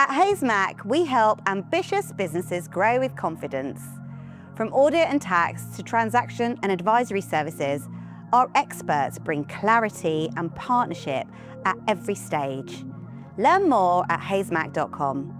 At Hayes-Mack, we help ambitious businesses grow with confidence. From audit and tax to transaction and advisory services, our experts bring clarity and partnership at every stage. Learn more at hayesmack.com.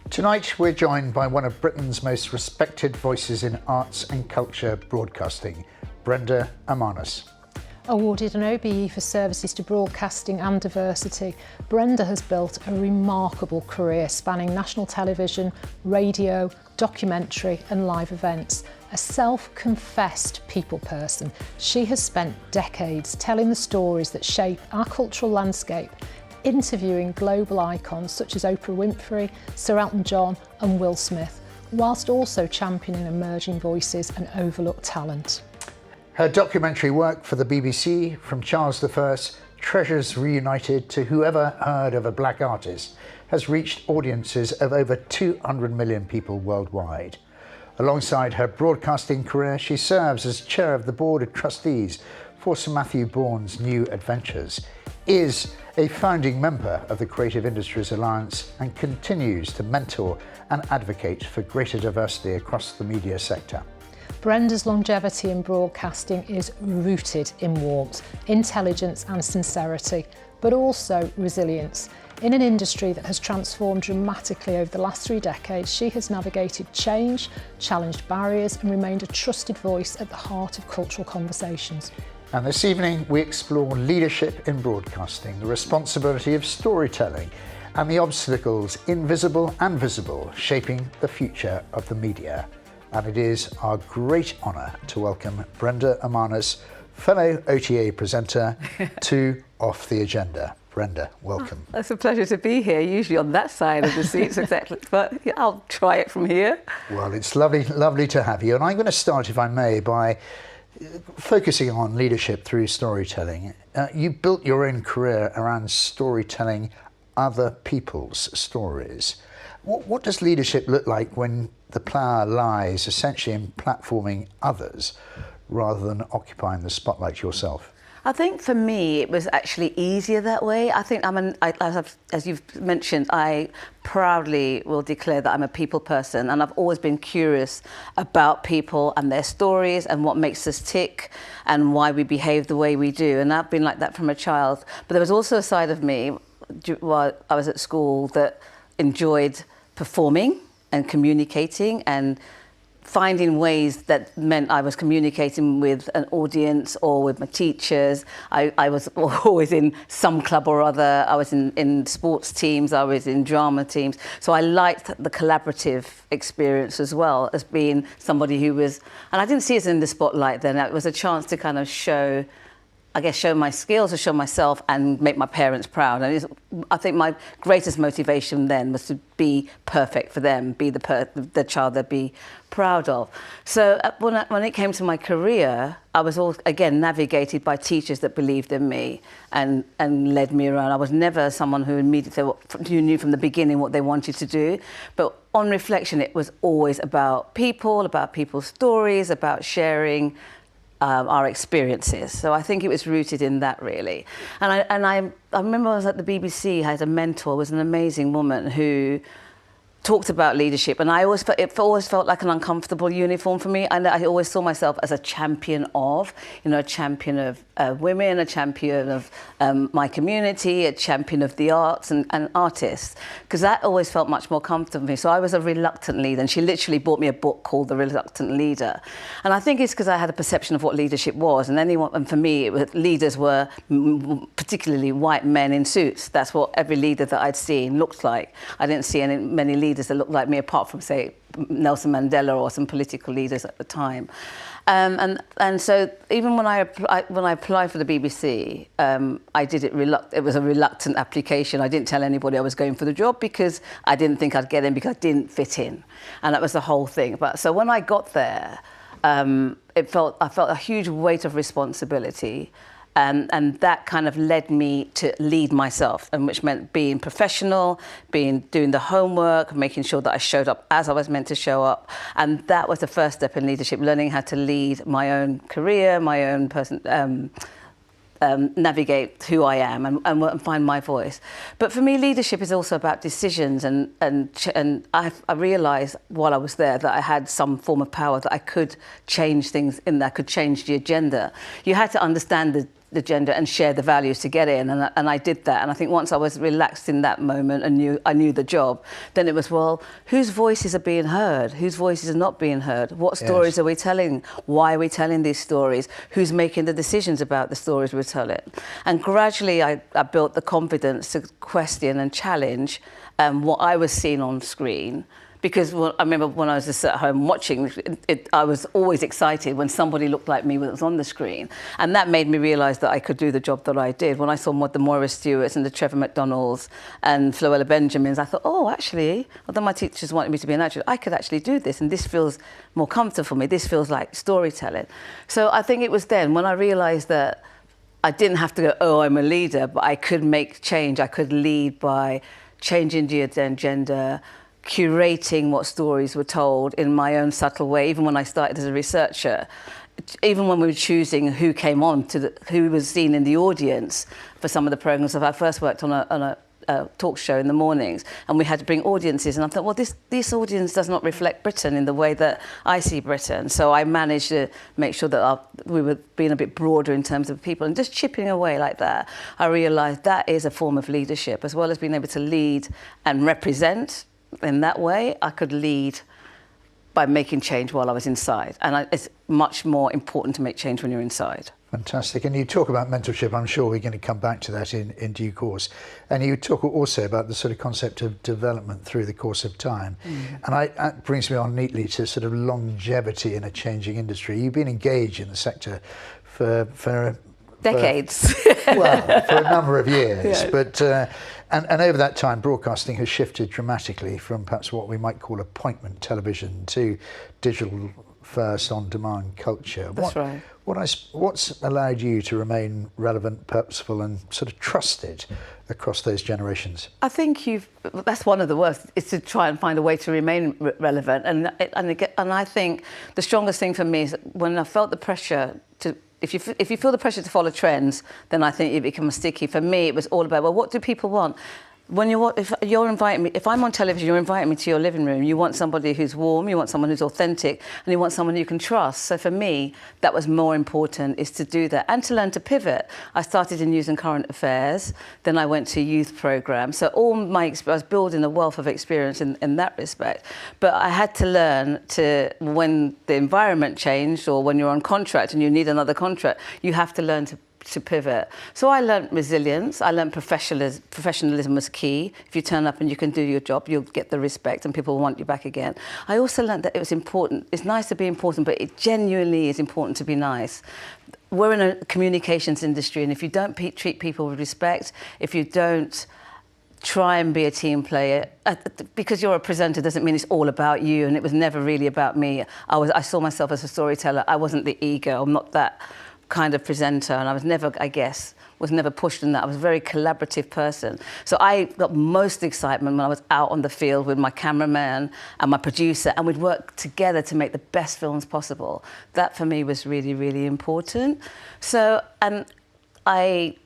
Tonight we're joined by one of Britain's most respected voices in arts and culture broadcasting, Brenda Emmanus. Awarded an OBE for services to broadcasting and diversity, Brenda has built a remarkable career spanning national television, radio, documentary and live events. A self-confessed people person, she has spent decades telling the stories that shape our cultural landscape, interviewing global icons such as Oprah Winfrey, Sir Elton John and Will Smith, whilst also championing emerging voices and overlooked talent. Her documentary work for the BBC, From Charles I, Treasures Reunited to Whoever Heard of a Black Artist, has reached audiences of over 200 million people worldwide. Alongside her broadcasting career, she serves as chair of the board of trustees for Sir Matthew Bourne's New Adventures, is a founding member of the Creative Industries Alliance and continues to mentor and advocate for greater diversity across the media sector. Brenda's longevity in broadcasting is rooted in warmth, intelligence and sincerity, but also resilience. In an industry that has transformed dramatically over the last 3 decades, she has navigated change, challenged barriers and remained a trusted voice at the heart of cultural conversations. And this evening we explore leadership in broadcasting, the responsibility of storytelling and the obstacles, invisible and visible, shaping the future of the media. And it is our great honour to welcome Brenda Emmanus, fellow OTA presenter, to Off the Agenda. Brenda, welcome. Oh, it's a pleasure to be here, usually on that side of the seats, exactly. But yeah, I'll try it from here. Well, it's lovely to have you. And I'm going to start, if I may, by focusing on leadership through storytelling. You built your own career around storytelling other people's stories. What does leadership look like when the power lies essentially in platforming others rather than occupying the spotlight yourself? I think for me it was actually easier that way. I think as you've mentioned, I proudly will declare that I'm a people person, and I've always been curious about people and their stories and what makes us tick and why we behave the way we do. And I've been like that from a child. But there was also a side of me while I was at school that enjoyed performing and communicating and finding ways that meant I was communicating with an audience or with my teachers. I was always in some club or other. I was in sports teams, I was in drama teams. So I liked the collaborative experience as well as being somebody who was, and I didn't see it in the spotlight then. It was a chance to kind of show my skills, to show myself and make my parents proud. And I think my greatest motivation then was to be perfect for them, be the child they'd be proud of. So when it came to my career, I was again navigated by teachers that believed in me and led me around. I was never someone who knew from the beginning what they wanted to do. But on reflection, it was always about people's stories, about sharing our experiences. So I think it was rooted in that, really. And I remember I was at the BBC, I had a mentor, was an amazing woman who talked about leadership, and it always felt like an uncomfortable uniform for me. And I always saw myself as a champion of women, a champion of my community, a champion of the arts and artists, because that always felt much more comfortable for me. So I was a reluctant leader, and she literally bought me a book called The Reluctant Leader. And I think it's because I had a perception of what leadership was, and for me, leaders were particularly white men in suits. That's what every leader that I'd seen looked like. I didn't see many leaders that looked like me, apart from, say, Nelson Mandela or some political leaders at the time. And so even when I applied for the BBC, I did it it was a reluctant application. I didn't tell anybody I was going for the job because I didn't think I'd get in because I didn't fit in, and that was the whole thing. But so when I got there, I felt a huge weight of responsibility. And that kind of led me to lead myself, and which meant being professional, doing the homework, making sure that I showed up as I was meant to show up. And that was the first step in leadership, learning how to lead my own career, my own navigate who I am and find my voice. But for me, leadership is also about decisions, and I realised while I was there that I had some form of power, that I could change things, that I could change the agenda. You had to understand the agenda and share the values to get in, and I did that. And I think once I was relaxed in that moment and I knew the job, then it was, well, whose voices are being heard? Whose voices are not being heard? What stories are we telling? Why are we telling these stories? Who's making the decisions about the stories we're telling? And gradually I built the confidence to question and challenge what I was seeing on screen. Because I remember when I was just at home watching it, I was always excited when somebody looked like me when it was on the screen. And that made me realise that I could do the job that I did. When I saw the Moira Stewarts and the Trevor McDonalds and Floella Benjamins, I thought, oh, actually, although my teachers wanted me to be an actress, I could actually do this. And this feels more comfortable for me. This feels like storytelling. So I think it was then when I realised that I didn't have to go, oh, I'm a leader, but I could make change. I could lead by changing the agenda, curating what stories were told in my own subtle way. Even when I started as a researcher, even when we were choosing who came on who was seen in the audience for some of the programs. I first worked on a talk show in the mornings, and we had to bring audiences, and I thought, well, this audience does not reflect Britain in the way that I see Britain. So I managed to make sure that we were being a bit broader in terms of people, and just chipping away like that. I realised that is a form of leadership, as well as being able to lead and represent. In that way, I could lead by making change while I was inside. And it's much more important to make change when you're inside. Fantastic. And you talk about mentorship. I'm sure we're going to come back to that in due course. And you talk also about the sort of concept of development through the course of time. And that brings me on neatly to sort of longevity in a changing industry. You've been engaged in the sector for decades. Well, for a number of years. Yeah. But and over that time, broadcasting has shifted dramatically from perhaps what we might call appointment television to digital first on-demand culture. That's right. What's allowed you to remain relevant, purposeful and sort of trusted across those generations? I think that's one of the worst, is to try and find a way to remain relevant. And I think the strongest thing for me is when I felt the pressure to, if you feel the pressure to follow trends, then I think it becomes sticky. For me, it was all about, well, what do people want? If you're inviting me, if I'm on television, you're inviting me to your living room. You want somebody who's warm, you want someone who's authentic, and you want someone you can trust. So for me, that was more important, is to do that and to learn to pivot. I started in news and current affairs, then I went to youth programs. So all my experience, I was building a wealth of experience in that respect. But I had to learn to, when the environment changed, or when you're on contract and you need another contract, you have to learn to pivot. So I learned resilience. I learned professionalism was key. If you turn up and you can do your job, you'll get the respect and people want you back again. I also learned that it was important. It's nice to be important, but it genuinely is important to be nice. We're in a communications industry, and if you don't treat people with respect, if you don't try and be a team player, because you're a presenter doesn't mean it's all about you, and it was never really about me. I saw myself as a storyteller. I wasn't the ego. I'm not that kind of presenter, and I was never, was never pushed in that. I was a very collaborative person. So I got most excitement when I was out on the field with my cameraman and my producer, and we'd work together to make the best films possible. That for me was really, really important. So, and I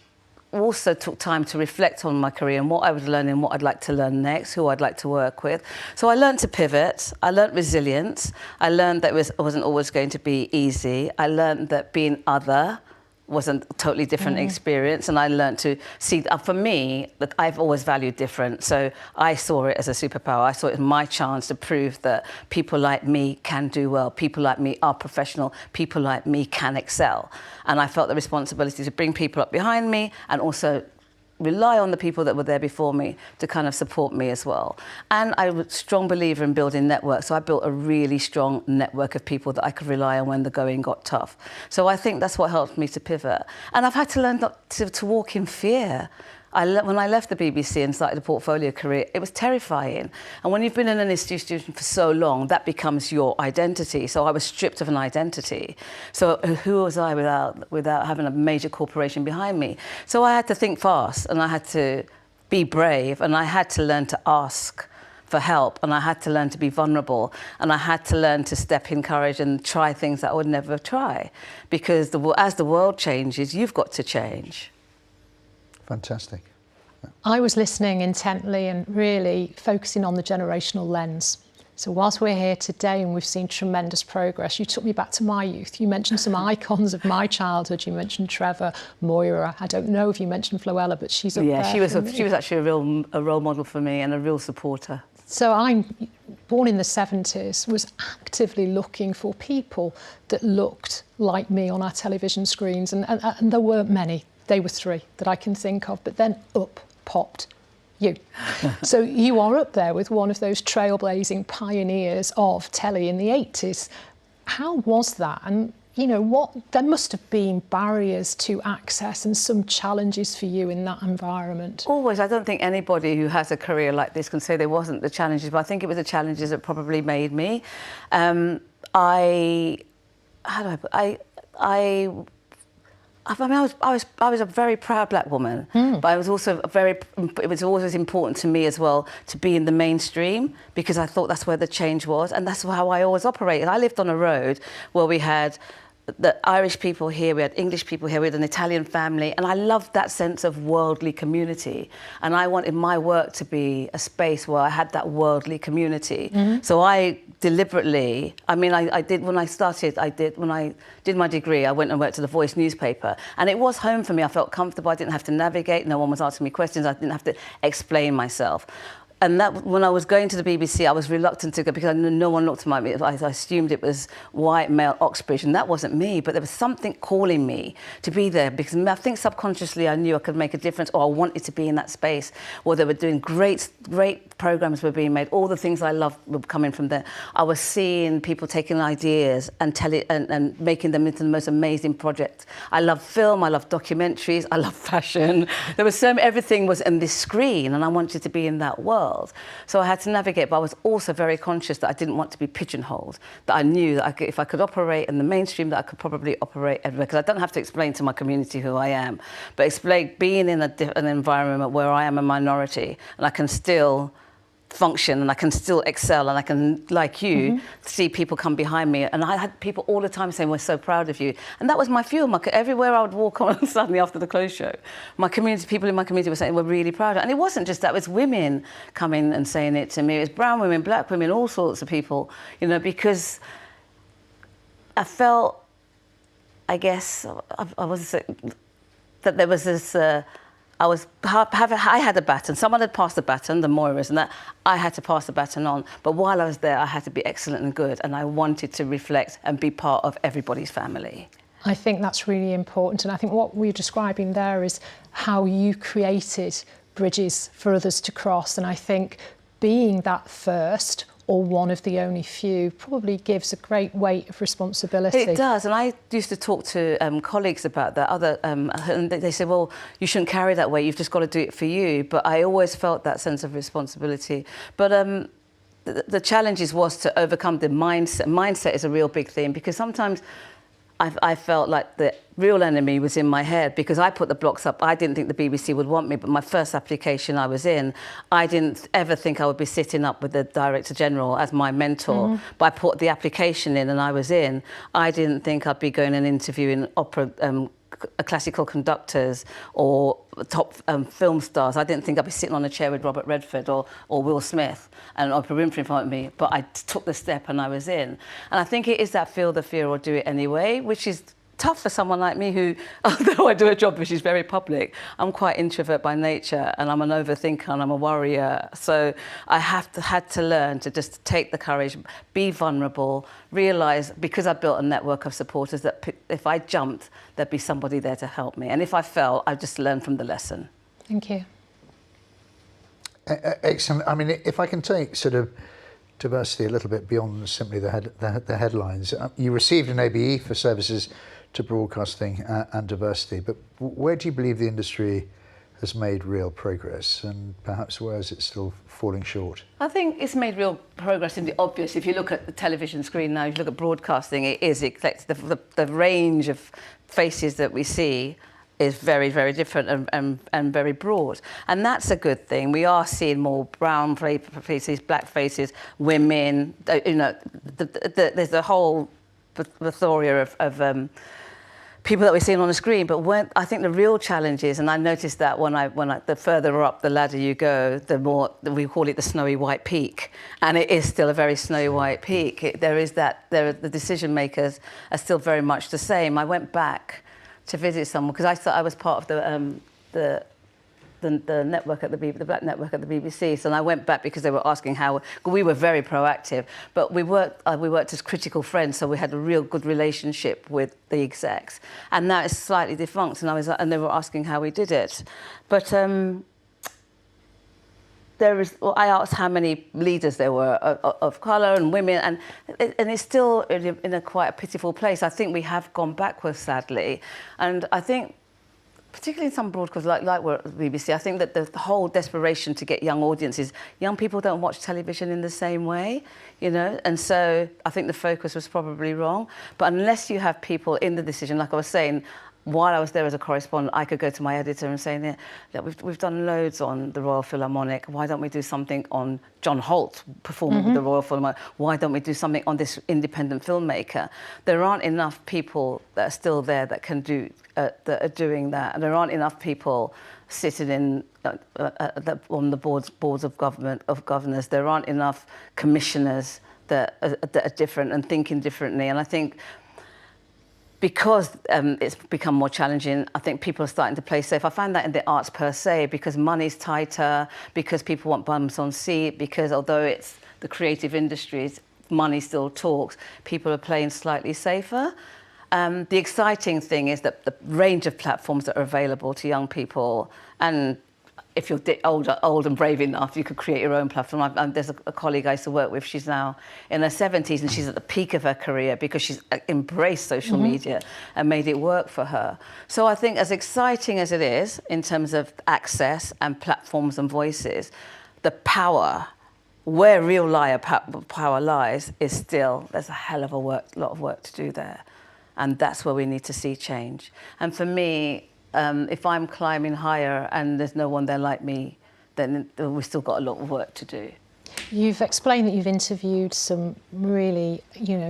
also took time to reflect on my career and what I was learning, what I'd like to learn next, who I'd like to work with. So I learned to pivot. I learned resilience. I learned that it wasn't always going to be easy. I learned that being other was a totally different experience, and I learned to see, for me, that I've always valued different. So I saw it as a superpower. I saw it as my chance to prove that people like me can do well, people like me are professional, people like me can excel. And I felt the responsibility to bring people up behind me and also rely on the people that were there before me to kind of support me as well. And I was a strong believer in building networks, so I built a really strong network of people that I could rely on when the going got tough. So I think that's what helped me to pivot. And I've had to learn not to walk in fear. When I left the BBC and started a portfolio career, it was terrifying. And when you've been an institution for so long, that becomes your identity. So I was stripped of an identity. So who was I without having a major corporation behind me? So I had to think fast, and I had to be brave, and I had to learn to ask for help, and I had to learn to be vulnerable, and I had to learn to step in courage and try things that I would never try. Because as the world changes, you've got to change. Fantastic. I was listening intently and really focusing on the generational lens. So whilst we're here today and we've seen tremendous progress, you took me back to my youth. You mentioned some icons of my childhood. You mentioned Trevor, Moira. I don't know if you mentioned Floella, but she's up there. Yeah, she was actually a role model for me and a real supporter. So I'm born in the 70s, was actively looking for people that looked like me on our television screens, and there weren't many. They were 3 that I can think of, but then up popped you. So you are up there with one of those trailblazing pioneers of telly in the 80s. How was that? And, you know, there must have been barriers to access and some challenges for you in that environment. Always. I don't think anybody who has a career like this can say there wasn't the challenges, but I think it was the challenges that probably made me. I was a very proud black woman, but I was also it was always important to me as well to be in the mainstream, because I thought that's where the change was, and that's how I always operated. I lived on a road where we had the Irish people here, we had English people here, we had an Italian family, and I loved that sense of worldly community. And I wanted my work to be a space where I had that worldly community. So I deliberately, when I did my degree, I went and worked at the Voice newspaper, and it was home for me. I felt comfortable. I didn't have to navigate. No one was asking me questions. I didn't have to explain myself. And that, when I was going to the BBC, I was reluctant to go because no one looked at me. I assumed it was white, male, Oxbridge, and that wasn't me. But there was something calling me to be there, because I think subconsciously I knew I could make a difference, or I wanted to be in that space where they were doing great programs were being made. All the things I loved were coming from there. I was seeing people taking ideas and and making them into the most amazing projects. I love film, I love documentaries, I love fashion. There was everything was in this screen, and I wanted to be in that world. So I had to navigate, but I was also very conscious that I didn't want to be pigeonholed, that I knew that if I could operate in the mainstream, that I could probably operate everywhere, because I don't have to explain to my community who I am, but explain being in an environment where I am a minority and I can still function and I can still excel, and I can, like you, see people come behind me. And I had people all the time saying, we're so proud of you. And that was my fuel. Everywhere I would walk on suddenly after the close show, people in my community were saying, we're really proud of you. And it wasn't just that, it was women coming and saying it to me. It was brown women, black women, all sorts of people, you know, because I felt, I guess, that there was this, I had a baton. Someone had passed the baton, the Moiras, and that I had to pass the baton on. But while I was there, I had to be excellent and good, and I wanted to reflect and be part of everybody's family. I think that's really important, and I think what we're describing there is how you created bridges for others to cross, and I think being that first, or one of the only few, probably gives a great weight of responsibility. It does, and I used to talk to colleagues about that. And they said, well, you shouldn't carry that weight, you've just got to do it for you. But I always felt that sense of responsibility. But the challenges was to overcome the mindset. Mindset is a real big thing, because sometimes I felt like the real enemy was in my head, because I put the blocks up. I didn't think the BBC would want me, but my first application I was in, I didn't ever think I would be sitting up with the Director General as my mentor. But I put the application in and I was in. I didn't think I'd be going and interviewing opera classical conductors or top film stars. I didn't think I'd be sitting on a chair with Robert Redford or Will Smith and Oprah Winfrey in front of me, but I took the step and I was in. And I think it is that feel the fear or do it anyway, which is tough for someone like me who, although I do a job which is very public, I'm quite introvert by nature, and I'm an overthinker and I'm a worrier. So I had to learn to just take the courage, be vulnerable, realise, because I built a network of supporters, that if I jumped, there'd be somebody there to help me. And if I fell, I just learned from the lesson. Thank you. Excellent. I mean, if I can take sort of diversity a little bit beyond simply the headlines, you received an OBE for services to broadcasting and diversity, but where do you believe the industry has made real progress, and perhaps where is it still falling short? I think it's made real progress in the obvious. If you look at the television screen now, if you look at broadcasting, it collects the range of faces that we see is very, very different and very broad. And that's a good thing. We are seeing more brown faces, black faces, women, you know, there's a whole plethora of people that we're seeing on the screen. But I think the real challenge is, and I noticed that when the further up the ladder you go, the more we call it the snowy white peak, and it is still a very snowy white peak. The decision makers are still very much the same. I went back to visit someone because I thought I was part of the network at the black network at the BBC. So I went back because they were asking how we were very proactive, but we worked as critical friends, so we had a real good relationship with the execs. And now it's slightly defunct, and they were asking how we did it, but. I asked how many leaders there were of colour and women, and it's still in a quite a pitiful place. I think we have gone backwards, sadly, and I think, particularly in some broadcasts like we're at the BBC, I think that the whole desperation to get young audiences, young people don't watch television in the same way, you know, and so I think the focus was probably wrong. But unless you have people in the decision, like I was saying, while I was there as a correspondent, I could go to my editor and say that we've done loads on the Royal Philharmonic. Why don't we do something on John Holt performing with the Royal Philharmonic? Why don't we do something on this independent filmmaker? There aren't enough people that are still there that can do that are doing that. And there aren't enough people sitting in on the boards of governors. There aren't enough commissioners that are different and thinking differently. And I think, because it's become more challenging, I think people are starting to play safe. I find that in the arts per se, because money's tighter, because people want bums on seat, because although it's the creative industries, money still talks, people are playing slightly safer. The exciting thing is that the range of platforms that are available to young people, and if you're old and brave enough, you could create your own platform. There's a colleague I used to work with, she's now in her 70s and she's at the peak of her career because she's embraced social media and made it work for her. So I think as exciting as it is in terms of access and platforms and voices, the power, where real power lies, is still, there's a hell of a lot of work to do there. And that's where we need to see change. And for me, if I'm climbing higher and there's no one there like me, then we've still got a lot of work to do. You've explained that you've interviewed some really,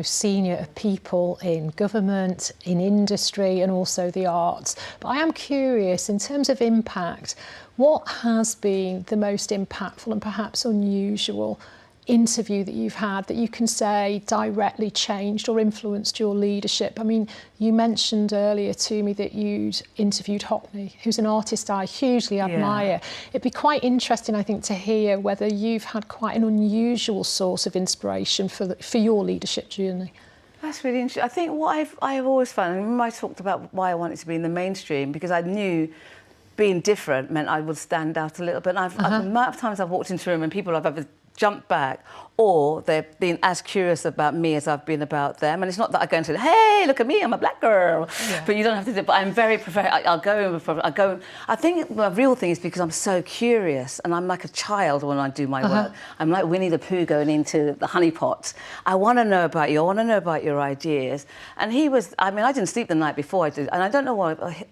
senior people in government, in industry, and also the arts. But I am curious, in terms of impact, what has been the most impactful and perhaps unusual interview that you've had that you can say directly changed or influenced your leadership? I mean, you mentioned earlier to me that you'd interviewed Hockney, who's an artist I hugely admire. It'd be quite interesting, I think, to hear whether you've had quite an unusual source of inspiration for your leadership journey. That's really interesting. I think what I've always found, and remember I talked about why I wanted to be in the mainstream, because I knew being different meant I would stand out a little bit. And the amount of times I've walked into a room and people have either jumped back, or they've been as curious about me as I've been about them. And it's not that I go and say, hey, look at me, I'm a black girl. Yeah. But you don't have to do it. But I'm very I'll go. I think the real thing is because I'm so curious, and I'm like a child when I do my work. I'm like Winnie the Pooh going into the honeypot. I want to know about you. I want to know about your ideas. And he was, I didn't sleep the night before I did. And I don't know why.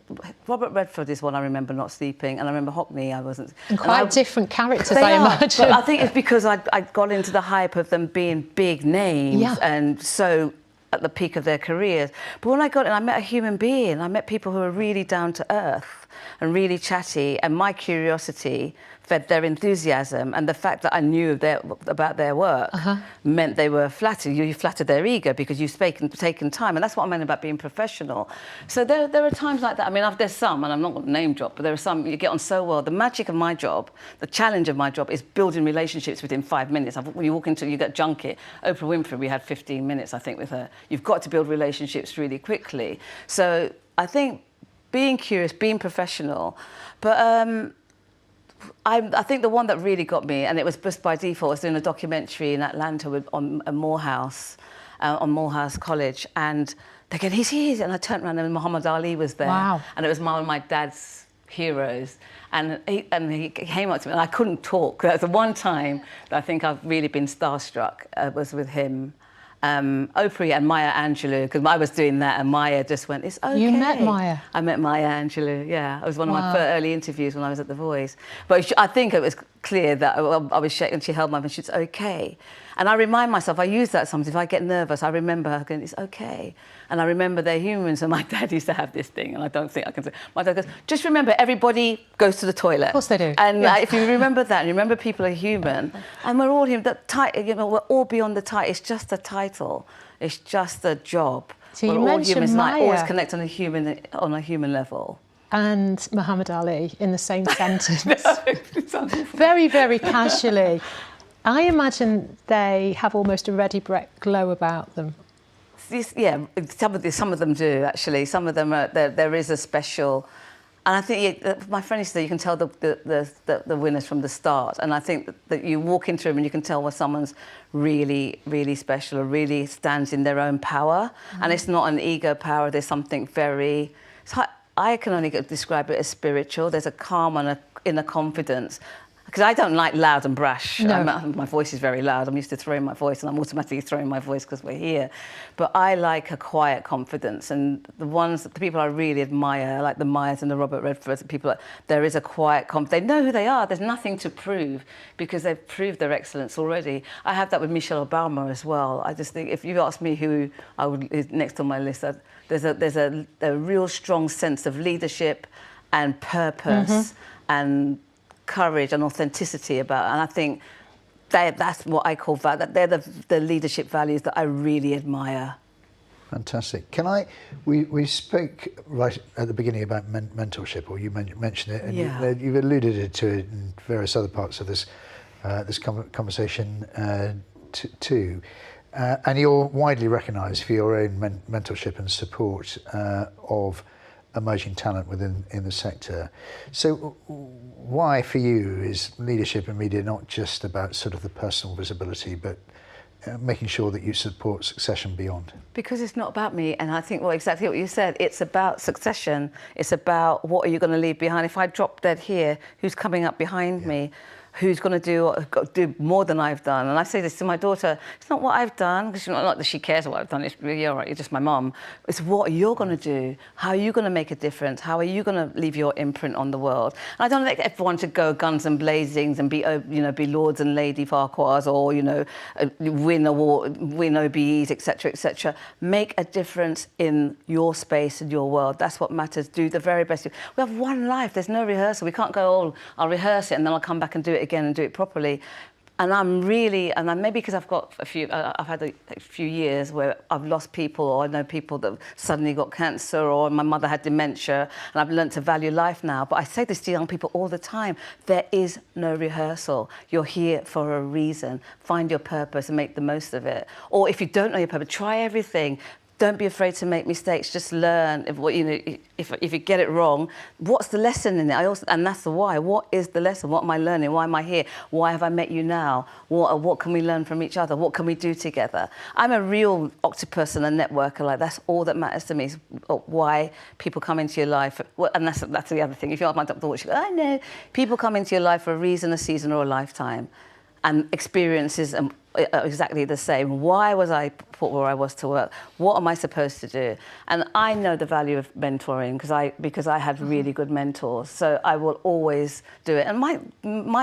Robert Redford is one I remember not sleeping. And I remember Hockney, I wasn't. And quite different characters, I imagine. But I think it's because I got into the hype of them being big names and so at the peak of their careers. But when I got in, I met a human being. I met people who were really down to earth and really chatty, and my curiosity fed their enthusiasm, and the fact that I knew about their work meant they were flattered. You flattered their ego because you've taken time, and that's what I meant about being professional. So there are times like that. There's some, and I'm not going to name drop, but there are some you get on so well. The magic of my job, the challenge of my job, is building relationships within 5 minutes. When you walk into, you get junket. Oprah Winfrey, we had 15 minutes, I think, with her. You've got to build relationships really quickly. So I think being curious, being professional, but I think the one that really got me, and it was just by default, was doing a documentary in Atlanta on Morehouse College, and they go, he's here, and I turned around and Muhammad Ali was there. Wow. And it was one of my dad's heroes, and he came up to me, and I couldn't talk. That's the one time that I think I've really been starstruck, was with him. Oprah and Maya Angelou, because I was doing that, and Maya just went, it's okay. You met Maya? I met Maya Angelou, yeah. It was one of my early interviews when I was at The Voice. But I think it was clear that I was shaking, she held my hand, she's okay. And I remind myself, I use that sometimes, if I get nervous, I remember her going, it's okay. And I remember they're humans, and my dad used to have this thing, and I don't think I can say, my dad goes, just remember, everybody goes to the toilet. Of course they do. And if you remember that, and you remember people are human, and we're all human, we're all beyond the title, it's just a title, it's just a job. So we're you all mentioned humans, Maya. and I always connect on a human level. And Muhammad Ali in the same sentence. Very, very casually. I imagine they have almost a ready-brek glow about them. Yeah, some of them do, actually. Some of them, there is a special... And I think, my friend used to say, you can tell the winners from the start. And I think that you walk into them and you can tell when someone's really, really special or really stands in their own power. Mm. And it's not an ego power, there's something very... I can only describe it as spiritual. There's a calm and an inner confidence. Because I don't like loud and brash. No. My voice is very loud. I'm used to throwing my voice, and I'm automatically throwing my voice because we're here. But I like a quiet confidence, and the people I really admire, like the Mayas and the Robert Redfords, there is a quiet confidence. They know who they are. There's nothing to prove because they've proved their excellence already. I have that with Michelle Obama as well. I just think if you ask me who is next on my list, there's a real strong sense of leadership and purpose and courage and authenticity about it. And I think that's what I call that. They're the leadership values that I really admire. Fantastic. We spoke right at the beginning about mentorship, or you mentioned it, and you've alluded to it in various other parts of this conversation too. And you're widely recognised for your own mentorship and support of emerging talent in the sector. So why for you is leadership in media not just about sort of the personal visibility, but making sure that you support succession beyond? Because it's not about me, and I think exactly what you said, it's about succession. It's about what are you going to leave behind. If I drop dead here, who's coming up behind me? Who's going to do more than I've done? And I say this to my daughter, it's not what I've done, because not that she cares what I've done, it's really all right, you're just my mum. It's what you're going to do. How are you going to make a difference? How are you going to leave your imprint on the world? And I don't like everyone to go guns and blazings and be lords and lady Farquhars, or, win OBEs, etc., etc. Make a difference in your space and your world. That's what matters. Do the very best. We have one life. There's no rehearsal. We can't go, I'll rehearse it and then I'll come back and do it again and do it properly. And maybe because I've had a few years where I've lost people, or I know people that suddenly got cancer, or my mother had dementia, and I've learned to value life now. But I say this to young people all the time, there is no rehearsal. You're here for a reason. Find your purpose and make the most of it. Or if you don't know your purpose, try everything. Don't be afraid to make mistakes. Just learn. If you get it wrong, what's the lesson in it? And that's the why. What is the lesson? What am I learning? Why am I here? Why have I met you now? What can we learn from each other? What can we do together? I'm a real octopus and a networker. Like, that's all that matters to me. Is why people come into your life. And that's the other thing. If you ask my daughter, she goes, I know. People come into your life for a reason, a season, or a lifetime. And experiences are exactly the same. Why was I put where I was to work? What am I supposed to do? And I know the value of mentoring because I had really good mentors. So I will always do it. And my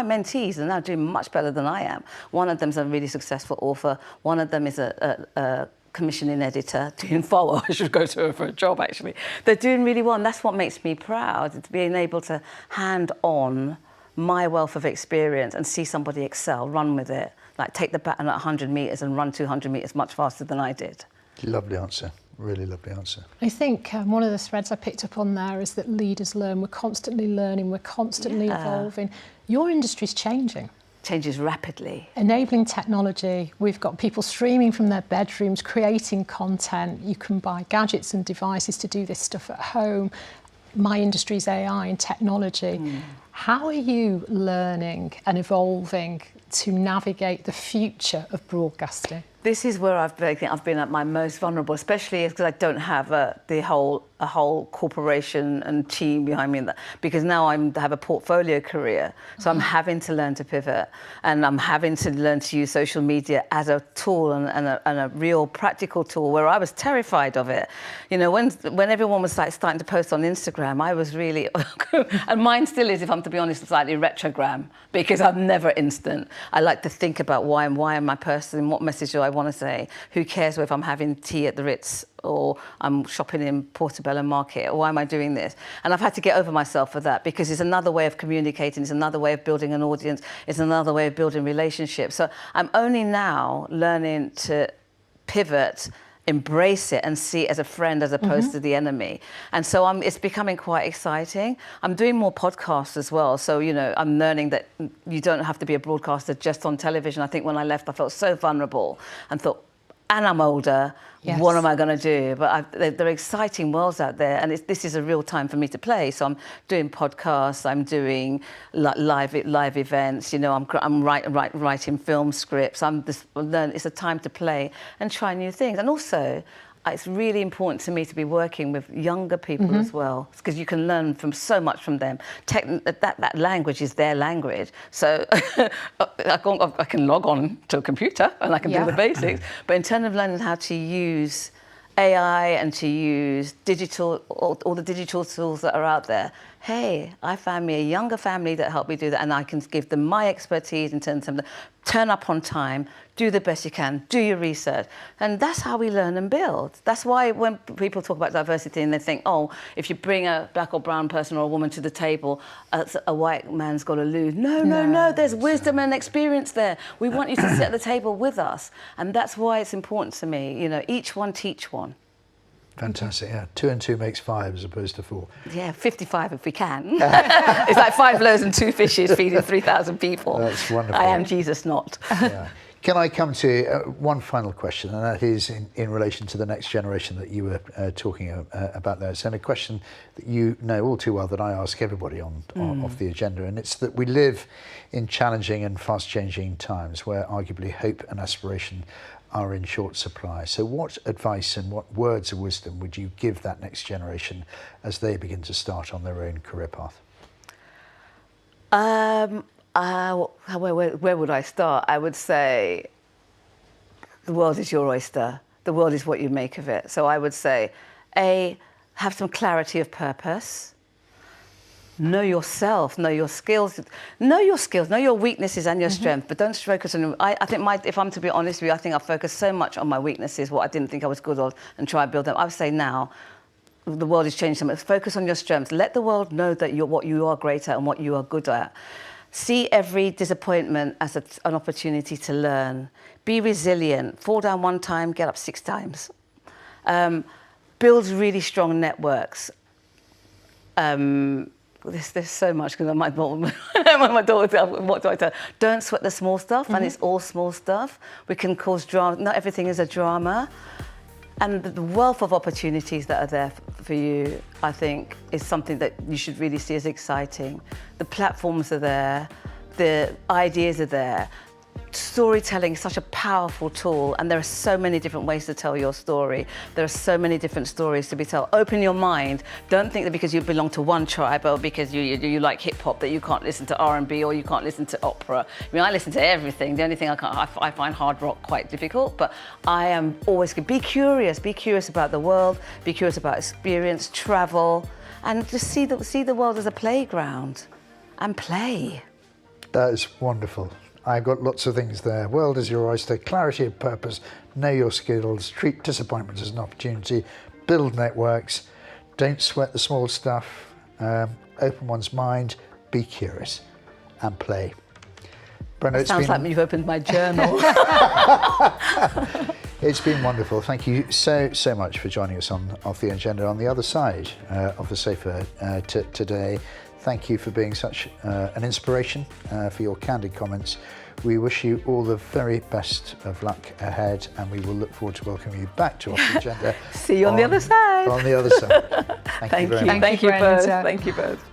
mentees are now doing much better than I am. One of them is a really successful author. One of them is a commissioning editor doing far well. I should go to her for a job, actually. They're doing really well, and that's what makes me proud, to being able to hand on my wealth of experience and see somebody excel, run with it. Like, take the baton at 100 metres and run 200 metres much faster than I did. Lovely answer. Really lovely answer. I think one of the threads I picked up on there is that leaders learn. We're constantly learning. We're constantly evolving. Your industry's changing. Changes rapidly. Enabling technology. We've got people streaming from their bedrooms, creating content. You can buy gadgets and devices to do this stuff at home. My industry's AI and technology. How are you learning and evolving to navigate the future of broadcasting? This is where I've been at my most vulnerable, especially because I don't have a whole corporation and team behind me. Because now I have a portfolio career, so I'm having to learn to pivot, and I'm having to learn to use social media as a tool and a real practical tool. Where I was terrified of it, you know, when everyone was like starting to post on Instagram, I was really, and mine still is, if I'm to be honest, slightly retrograde, because I'm never instant. I like to think about why am I posting, what message do I want to say, who cares if I'm having tea at the Ritz or I'm shopping in Portobello Market, or why am I doing this? And I've had to get over myself for that, because it's another way of communicating, it's another way of building an audience, it's another way of building relationships. So I'm only now learning to pivot, embrace it and see it as a friend as opposed to the enemy. And so it's becoming quite exciting. I'm doing more podcasts as well. So, you know, I'm learning that you don't have to be a broadcaster just on television. I think when I left, I felt so vulnerable and thought, and I'm older, yes, what am I going to do? But there are exciting worlds out there, and this is a real time for me to play. So I'm doing podcasts, I'm doing live events. You know, I'm writing film scripts. It's a time to play and try new things. And also, it's really important to me to be working with younger people as well, because you can learn from so much from them. That language is their language. So I can log on to a computer and I can do the basics. But in terms of learning how to use AI and to use digital, all the digital tools that are out there, hey, I found me a younger family that helped me do that, and I can give them my expertise in terms of turn up on time, do the best you can, do your research. And that's how we learn and build. That's why when people talk about diversity and they think, oh, if you bring a black or brown person or a woman to the table, a white man's got to lose. No, there's wisdom and experience there. We want you to sit at the table with us. And that's why it's important to me, you know, each one teach one. Fantastic, yeah. 2 and 2 makes 5 as opposed to 4. Yeah, 55 if we can. It's like 5 loaves and 2 fishes feeding 3,000 people. That's wonderful. I am Jesus not. Yeah. Can I come to one final question, and that is in relation to the next generation that you were talking about there. It's a question that you know all too well that I ask everybody off the agenda, and it's that we live in challenging and fast-changing times where arguably hope and aspiration are in short supply. So what advice and what words of wisdom would you give that next generation as they begin to start on their own career path? Where would I start? I would say the world is your oyster. The world is what you make of it. So I would say, A, have some clarity of purpose. Know yourself, know your skills, know your weaknesses and your strengths, but don't focus on. I think if I'm to be honest with you, I think I focused so much on my weaknesses, what I didn't think I was good at, and try to build them. I would say now, the world has changed so much. Focus on your strengths. Let the world know that what you are great at and what you are good at. See every disappointment as an opportunity to learn. Be resilient. Fall down 1 time, get up 6 times. Build really strong networks. There's so much, because my daughter, what do I tell her? Don't sweat the small stuff, and it's all small stuff. We can cause drama. Not everything is a drama. And the wealth of opportunities that are there for you, I think, is something that you should really see as exciting. The platforms are there, the ideas are there. Storytelling is such a powerful tool, and there are so many different ways to tell your story. There are so many different stories to be told. Open your mind. Don't think that because you belong to one tribe or because you like hip hop that you can't listen to R&B or you can't listen to opera. I mean, I listen to everything. The only thing I find hard rock quite difficult, but I am always good. Be curious about the world. Be curious about experience, travel, and just see the world as a playground and play. That is wonderful. I've got lots of things there. World is your oyster, clarity of purpose, know your skills, treat disappointment as an opportunity, build networks, don't sweat the small stuff, open one's mind, be curious, and play. Brenda, it sounds like you've opened my journal. It's been wonderful. Thank you so much for joining us on Off the Agenda on the other side of the sofa today. Thank you for being such an inspiration, for your candid comments. We wish you all the very best of luck ahead, and we will look forward to welcoming you back to Off the Agenda. See you on the other side. On the other side. Thank you very much. Thank you both. Thank you both.